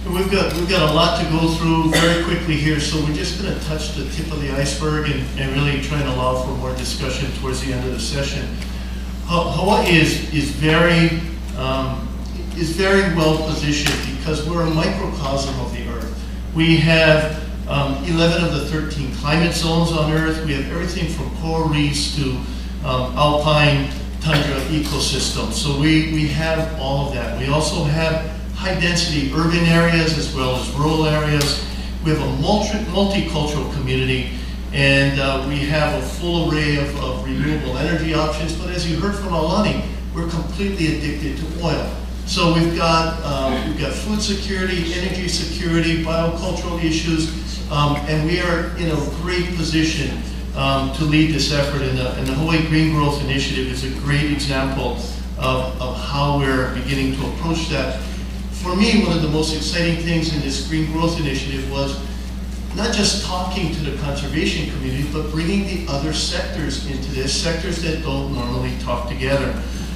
We've got a lot to go through very quickly here, so we're just going to touch the tip of the iceberg and really try and allow for more discussion towards the end of the session. Hawaii is very well positioned because we're a microcosm of the Earth. We have 11 of the 13 climate zones on Earth. We have everything from coral reefs to alpine tundra ecosystems. So we have all of that. We also have high-density urban areas as well as rural areas. We have a multicultural community, and we have a full array of renewable energy options. But as you heard from Alani, we're completely addicted to oil. So we've got food security, energy security, biocultural issues, and we are in a great position to lead this effort. And the Hawaii Green Growth Initiative is a great example of how we're beginning to approach that. For me, one of the most exciting things in this Green Growth Initiative was not just talking to the conservation community, but bringing the other sectors into this, sectors that don't normally talk together.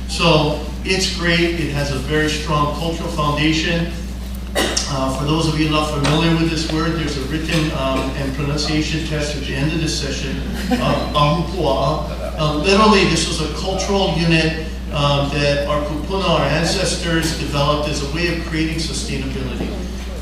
So it's great. It has a very strong cultural foundation. For those of you not familiar with this word, there's a written and pronunciation test at the end of this session. Literally, this was a cultural unit that our kupuna, our ancestors, developed as a way of creating sustainability.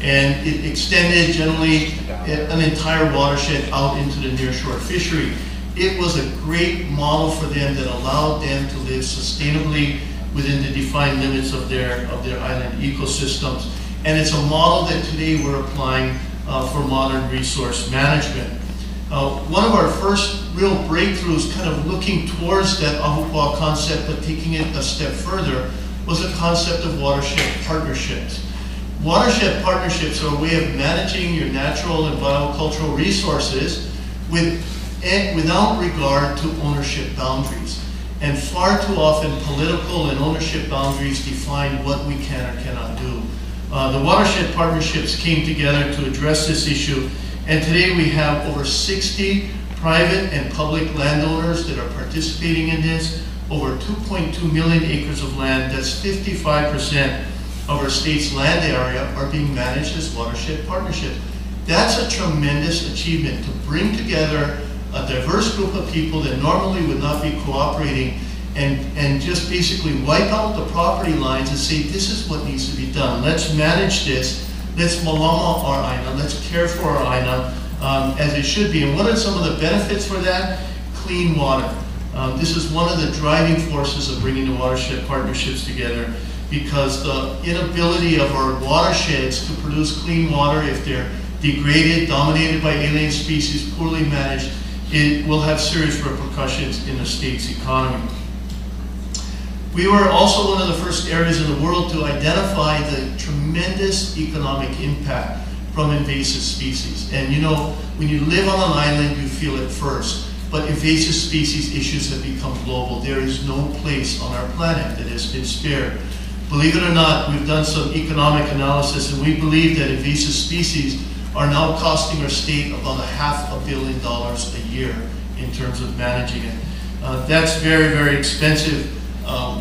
And it extended generally an entire watershed out into the nearshore fishery. It was a great model for them that allowed them to live sustainably within the defined limits of their island ecosystems. And it's a model that today we're applying for modern resource management. One of our first real breakthroughs, kind of looking towards that Ahupua'a concept but taking it a step further, was the concept of watershed partnerships. Watershed partnerships are a way of managing your natural and biocultural resources without regard to ownership boundaries. And far too often, political and ownership boundaries define what we can or cannot do. The watershed partnerships came together to address this issue, and today we have over 60 private and public landowners that are participating in this. Over 2.2 million acres of land, that's 55% of our state's land area, are being managed as watershed partnerships. That's a tremendous achievement, to bring together a diverse group of people that normally would not be cooperating and just basically wipe out the property lines and say, this is what needs to be done. Let's manage this. Let's malama our aina. Let's care for our aina as it should be. And what are some of the benefits for that? Clean water. This is one of the driving forces of bringing the watershed partnerships together, because the inability of our watersheds to produce clean water, if they're degraded, dominated by alien species, poorly managed, it will have serious repercussions in the state's economy. We were also one of the first areas in the world to identify the tremendous economic impact from invasive species. And you know, when you live on an island, you feel it first. But invasive species issues have become global. There is no place on our planet that has been spared. Believe it or not, we've done some economic analysis, and we believe that invasive species are now costing our state about $500 million a year in terms of managing it. That's very, very expensive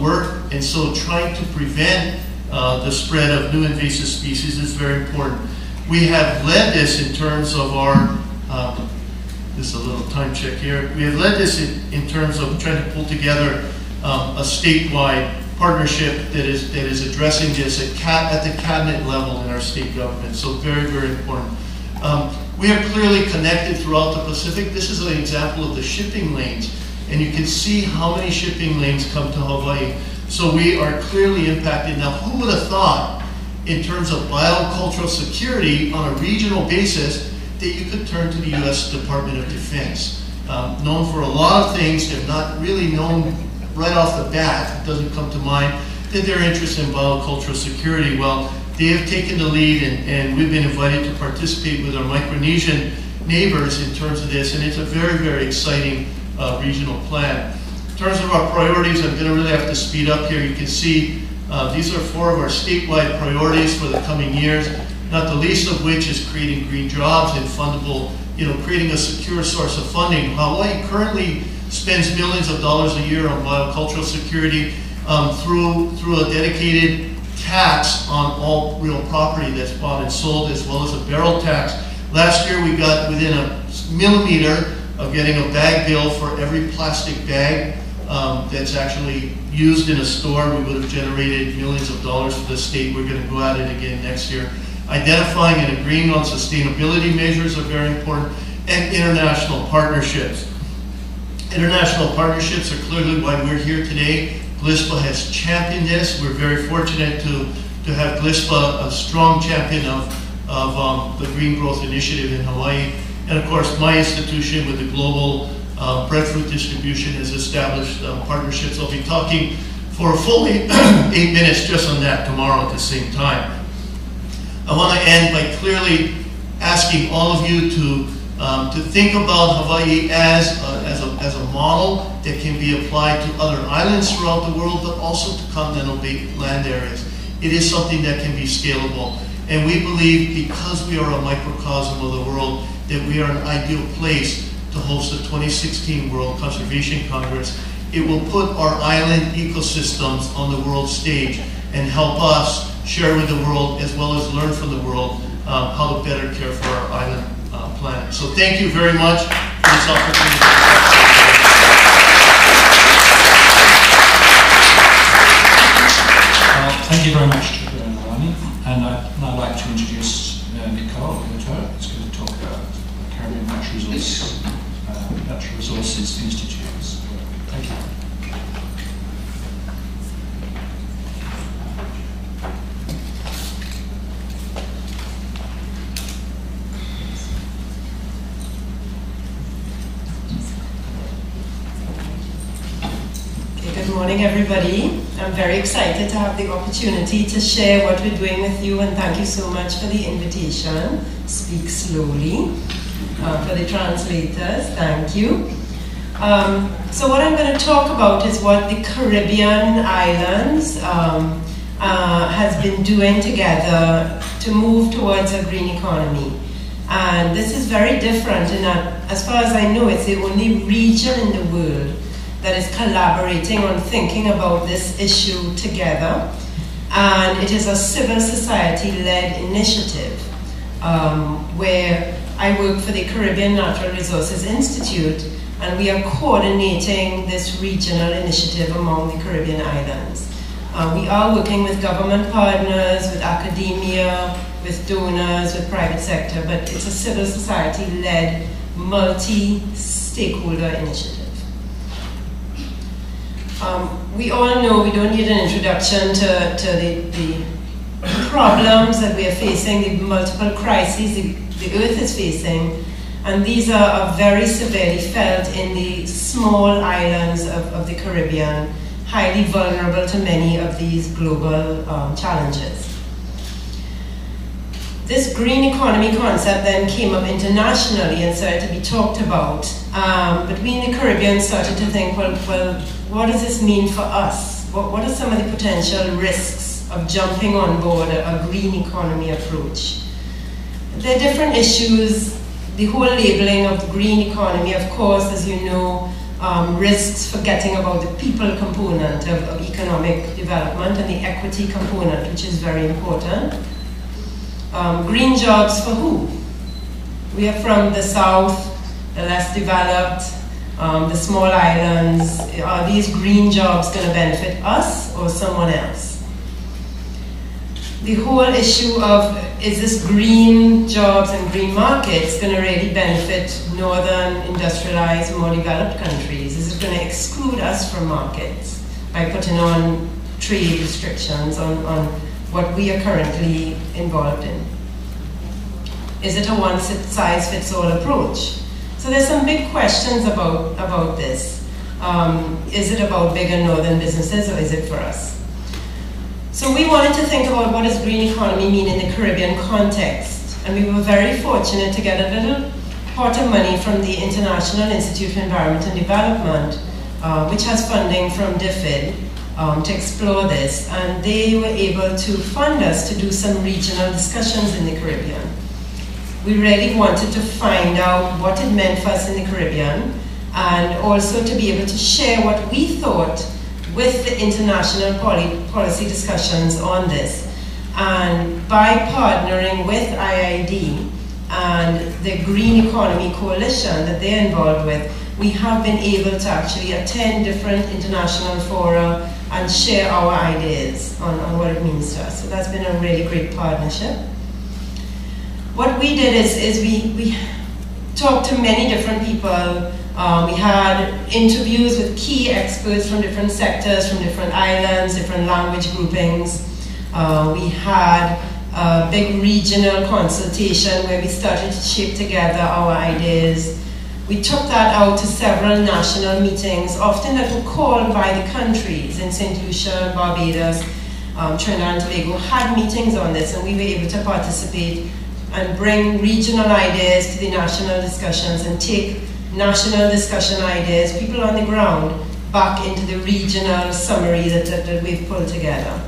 work, and so trying to prevent the spread of new invasive species is very important. We have led this in terms of our, this is a little time check here, we have led this in terms of trying to pull together a statewide partnership that is addressing this at the cabinet level in our state government, so very, very important. We are clearly connected throughout the Pacific. This is an example of the shipping lanes, and you can see how many shipping lanes come to Hawaii. So we are clearly impacted. Now, who would have thought, in terms of biocultural security on a regional basis, that you could turn to the U.S. Department of Defense? Known for a lot of things, they're not really known right off the bat, it doesn't come to mind, that they're interested in biocultural security. Well, they have taken the lead, and we've been invited to participate with our Micronesian neighbors in terms of this, and it's a very, very exciting regional plan. In terms of our priorities, I'm going to really have to speed up here. You can see these are 4 of our statewide priorities for the coming years, not the least of which is creating green jobs and fundable, creating a secure source of funding. Hawaii currently spends millions of dollars a year on biocultural security through a dedicated tax on all real property that's bought and sold, as well as a barrel tax. Last year we got within a millimeter of getting a bag bill for every plastic bag that's actually used in a store. We would have generated millions of dollars for the state. We're going to go at it again next year. Identifying and agreeing on sustainability measures are very important, and international partnerships. International partnerships are clearly why we're here today. GLISPA has championed this. We're very fortunate to have GLISPA a strong champion of the Green Growth Initiative in Hawaii. And of course, my institution with the global breadfruit distribution has established partnerships. I'll be talking for a full 8 minutes just on that tomorrow at the same time. I want to end by clearly asking all of you to think about Hawaii as a model that can be applied to other islands throughout the world, but also to continental land areas. It is something that can be scalable. And we believe, because we are a microcosm of the world, that we are an ideal place to host the 2016 World Conservation Congress. It will put our island ecosystems on the world stage and help us share with the world, as well as learn from the world, how to better care for our island planet. So thank you very much for this opportunity. Thank you very much, Rani. And I'd now like to introduce Nicole, who's going to talk about the Caribbean Natural Resources Institutes. Thank you. Good morning, everybody. I'm very excited to have the opportunity to share what we're doing with you, and thank you so much for the invitation. Speak slowly. For the translators, thank you. So what I'm going to talk about is what the Caribbean islands has been doing together to move towards a green economy. And this is very different in that, as far as I know, it's the only region in the world that is collaborating on thinking about this issue together. And it is a civil society-led initiative where I work for the Caribbean Natural Resources Institute, and we are coordinating this regional initiative among the Caribbean islands. We are working with government partners, with academia, with donors, with private sector, but it's a civil society-led, multi-stakeholder initiative. We all know, we don't need an introduction to the problems that we are facing, the multiple crises the Earth is facing, and these are very severely felt in the small islands of the Caribbean, highly vulnerable to many of these global challenges. This green economy concept then came up internationally and started to be talked about. But we in the Caribbean started to think, well, what does this mean for us? What are some of the potential risks of jumping on board a green economy approach? There are different issues. The whole labeling of the green economy, of course, as you know, risks forgetting about the people component of economic development and the equity component, which is very important. Green jobs for who? We are from the south, the less developed, the small islands. Are these green jobs going to benefit us or someone else? The whole issue of, is this green jobs and green markets going to really benefit northern, industrialized, more developed countries? Is it going to exclude us from markets by putting on trade restrictions on what we are currently involved in? Is it a one-size-fits-all approach? So there's some big questions about this. Is it about bigger northern businesses, or is it for us? So we wanted to think about what does green economy mean in the Caribbean context. And we were very fortunate to get a little pot of money from the International Institute for Environment and Development, which has funding from DFID, to explore this. And they were able to fund us to do some regional discussions in the Caribbean. We really wanted to find out what it meant for us in the Caribbean, and also to be able to share what we thought with the international policy discussions on this. And by partnering with IID and the Green Economy Coalition that they're involved with, we have been able to actually attend different international fora and share our ideas on what it means to us. So that's been a really great partnership. What we did is we talked to many different people. We had interviews with key experts from different sectors, from different islands, different language groupings. We had a big regional consultation where we started to shape together our ideas. We took that out to several national meetings, often that were called by the countries. In St. Lucia, Barbados, Trinidad and Tobago had meetings on this, and we were able to participate and bring regional ideas to the national discussions and take national discussion ideas, people on the ground, back into the regional summary that we've pulled together.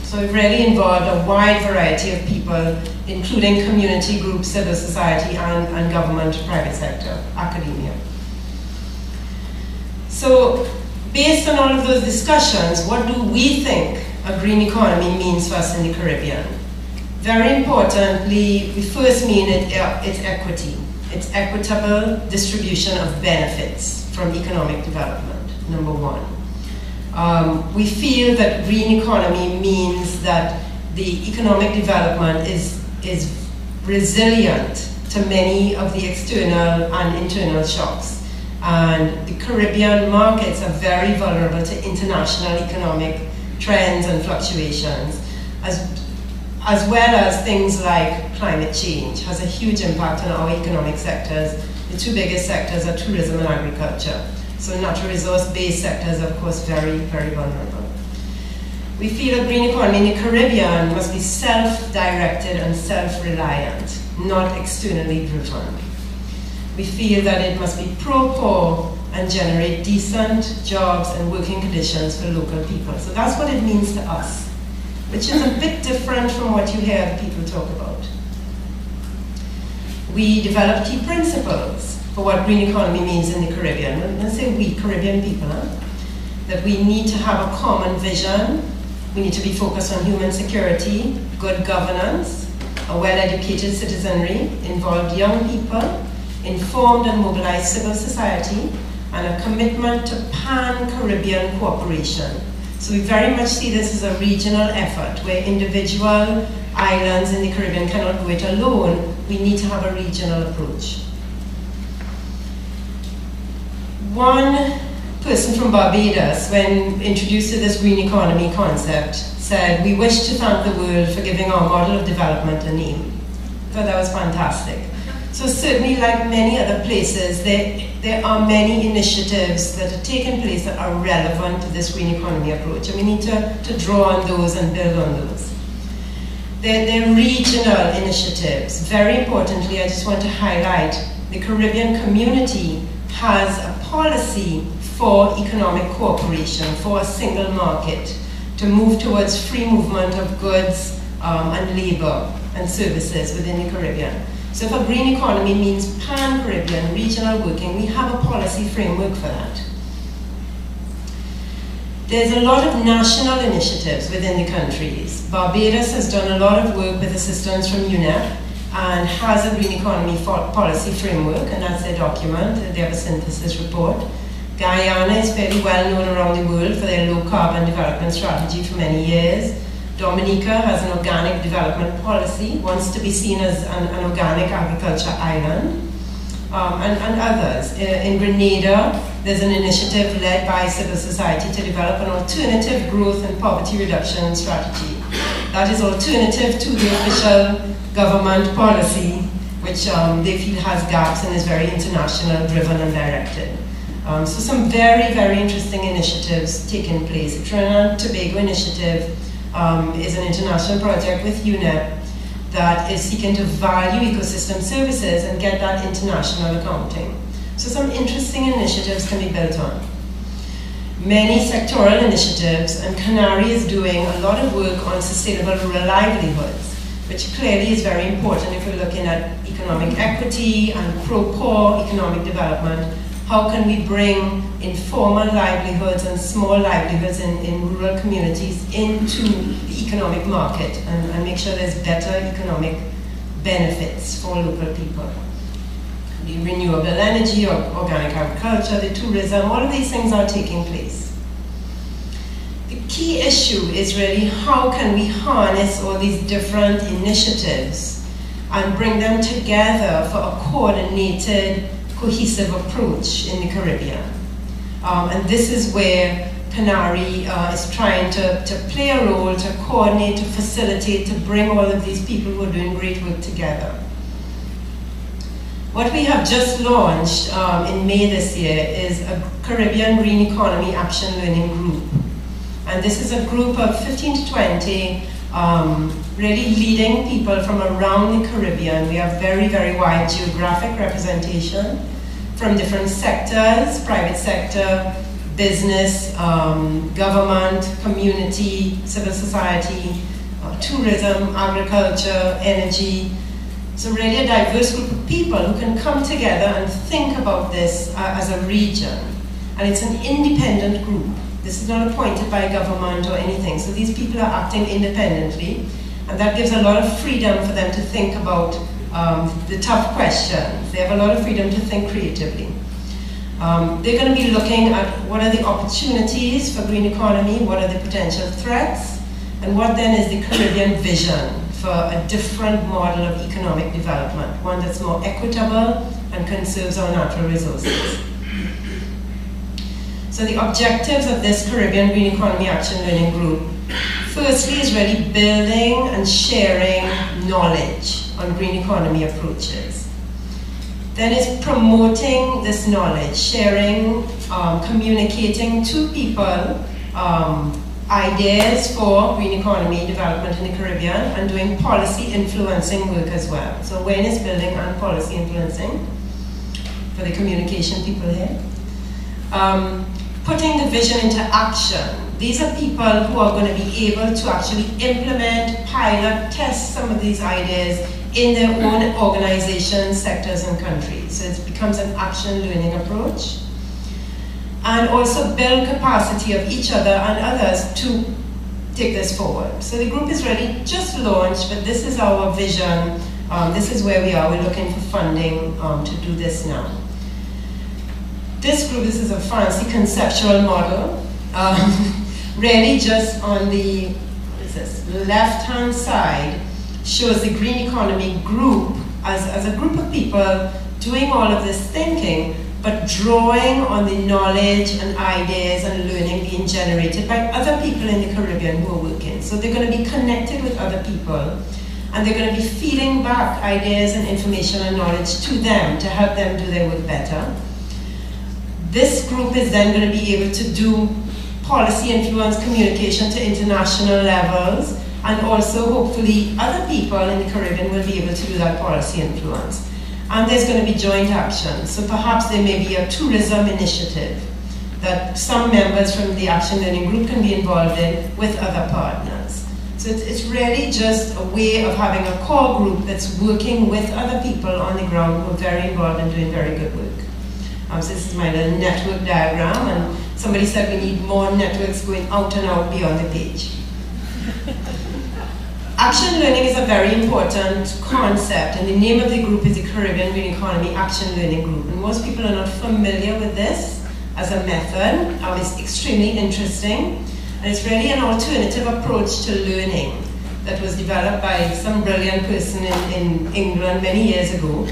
So we've really involved a wide variety of people, including community groups, civil society, and government, private sector, academia. So based on all of those discussions, what do we think a green economy means for us in the Caribbean? Very importantly, we first mean it's equity. It's equitable distribution of benefits from economic development, number one. We feel that green economy means that the economic development is resilient to many of the external and internal shocks. And the Caribbean markets are very vulnerable to international economic trends and fluctuations, as well as things like climate change has a huge impact on our economic sectors. The two biggest sectors are tourism and agriculture. So natural resource-based sectors are, of course, very, very vulnerable. We feel a green economy in the Caribbean must be self-directed and self-reliant, not externally driven. We feel that it must be pro-poor and generate decent jobs and working conditions for local people. So that's what it means to us, which is a bit different from what you hear other people talk about. We developed key principles for what green economy means in the Caribbean. And I say we, Caribbean people, that we need to have a common vision. We need to be focused on human security, good governance, a well-educated citizenry, involved young people, informed and mobilized civil society, and a commitment to pan-Caribbean cooperation. So we very much see this as a regional effort where individual islands in the Caribbean cannot do it alone. We need to have a regional approach. One person from Barbados, when introduced to this green economy concept, said, "We wish to thank the world for giving our model of development a name." I thought that was fantastic. So certainly, like many other places, there are many initiatives that are taking place that are relevant to this green economy approach, and we need to draw on those and build on those. They're regional initiatives. Very importantly, I just want to highlight the Caribbean community has a policy for economic cooperation, for a single market, to move towards free movement of goods and labor and services within the Caribbean. So if a green economy means pan-Caribbean, regional working, we have a policy framework for that. There's a lot of national initiatives within the countries. Barbados has done a lot of work with assistance from UNEP and has a green economy policy framework, and that's their document. They have a synthesis report. Guyana is fairly well known around the world for their low carbon development strategy for many years. Dominica has an organic development policy, wants to be seen as an organic agriculture island, and others. In Grenada, there's an initiative led by civil society to develop an alternative growth and poverty reduction strategy. That is alternative to the official government policy, which they feel has gaps and is very international driven and directed. So some very, very interesting initiatives taking place. The Trinidad and Tobago initiative is an international project with UNEP that is seeking to value ecosystem services and get that international accounting. So some interesting initiatives can be built on. Many sectoral initiatives, and Canary is doing a lot of work on sustainable rural livelihoods, which clearly is very important if we're looking at economic equity and pro-poor economic development. How can we bring informal livelihoods and small livelihoods in rural communities into the economic market and make sure there's better economic benefits for local people? The renewable energy, or organic agriculture, the tourism, all of these things are taking place. The key issue is really how can we harness all these different initiatives and bring them together for a coordinated, cohesive approach in the Caribbean. And this is where Canary is trying to play a role, to coordinate, to facilitate, to bring all of these people who are doing great work together. What we have just launched in May this year is a Caribbean Green Economy Action Learning Group. And this is a group of 15 to 20 really leading people from around the Caribbean. We have very, very wide geographic representation from different sectors: private sector, business, government, community, civil society, tourism, agriculture, energy. So really a diverse group of people who can come together and think about this as a region. And it's an independent group. This is not appointed by government or anything. So these people are acting independently, and that gives a lot of freedom for them to think about the tough questions. They have a lot of freedom to think creatively. They're going to be looking at what are the opportunities for green economy, what are the potential threats, and what then is the Caribbean vision for a different model of economic development, one that's more equitable and conserves our natural resources. So the objectives of this Caribbean Green Economy Action Learning Group, firstly, is really building and sharing knowledge on green economy approaches. Then is promoting this knowledge, sharing, communicating to people ideas for green economy development in the Caribbean, and doing policy influencing work as well. So awareness building and policy influencing for the communication people here. Putting the vision into action. These are people who are going to be able to actually implement, pilot, test some of these ideas in their own organizations, sectors, and countries. So it becomes an action learning approach. And also build capacity of each other and others to take this forward. So the group is really just launched, but this is our vision. This is where we are. We're looking for funding to do this now. This group, this is a fancy conceptual model. Really just on the, what is this, left-hand side shows the green economy group as a group of people doing all of this thinking, but drawing on the knowledge and ideas and learning being generated by other people in the Caribbean who are working. So they're going to be connected with other people, and they're going to be feeding back ideas and information and knowledge to them to help them do their work better. This group is then going to be able to do policy influence communication to international levels, and also hopefully other people in the Caribbean will be able to do that policy influence. And there's going to be joint action. So perhaps there may be a tourism initiative that some members from the Action Learning Group can be involved in with other partners. So it's really just a way of having a core group that's working with other people on the ground who are very involved and doing very good work. So this is my little network diagram, and somebody said we need more networks going out and out beyond the page. Action learning is a very important concept, and the name of the group is the Caribbean Green Economy Action Learning Group. And most people are not familiar with this as a method. It's extremely interesting, and it's really an alternative approach to learning that was developed by some brilliant person in England many years ago.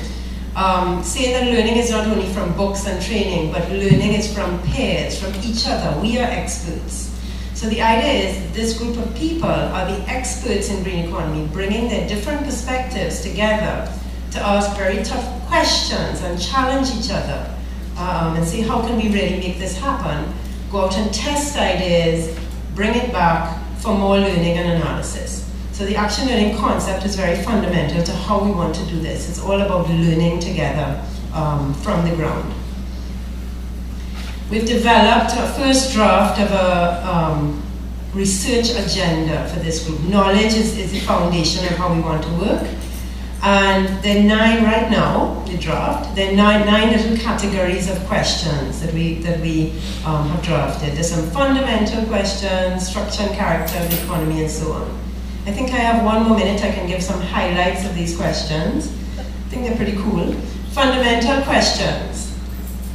Saying that learning is not only from books and training, but learning is from peers, from each other. We are experts. So the idea is that this group of people are the experts in green economy, bringing their different perspectives together to ask very tough questions and challenge each other, and see how can we really make this happen. Go out and test ideas, bring it back for more learning and analysis. So the action learning concept is very fundamental to how we want to do this. It's all about learning together from the ground. We've developed a first draft of a research agenda for this group. Knowledge is the foundation of how we want to work. And there are 9 right now, the draft. There are nine little categories of questions that we have drafted. There's some fundamental questions, structure and character of the economy, and so on. I think I have 1 more minute. I can give some highlights of these questions. I think they're pretty cool. Fundamental questions.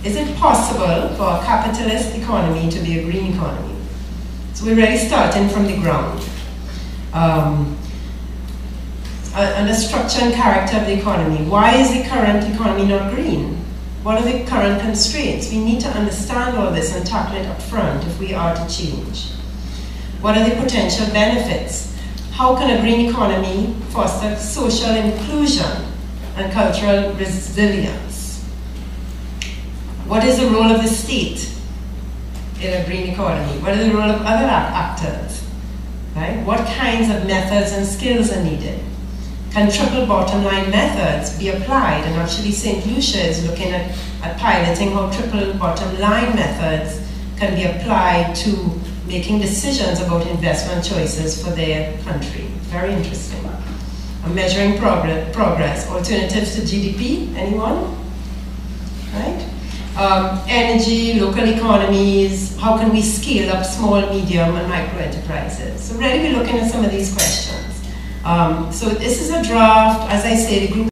Is it possible for a capitalist economy to be a green economy? So we're really starting from the ground. And the structure and character of the economy. Why is the current economy not green? What are the current constraints? We need to understand all this and tackle it up front if we are to change. What are the potential benefits? How can a green economy foster social inclusion and cultural resilience? What is the role of the state in a green economy? What is the role of other actors? Right? What kinds of methods and skills are needed? Can triple bottom line methods be applied? And actually St. Lucia is looking at piloting how triple bottom line methods can be applied to making decisions about investment choices for their country. Very interesting. Measuring progress. Alternatives to GDP, anyone? Right? Energy, local economies, how can we scale up small, medium, and micro enterprises? So really we're looking at some of these questions. So this is a draft. As I say, the group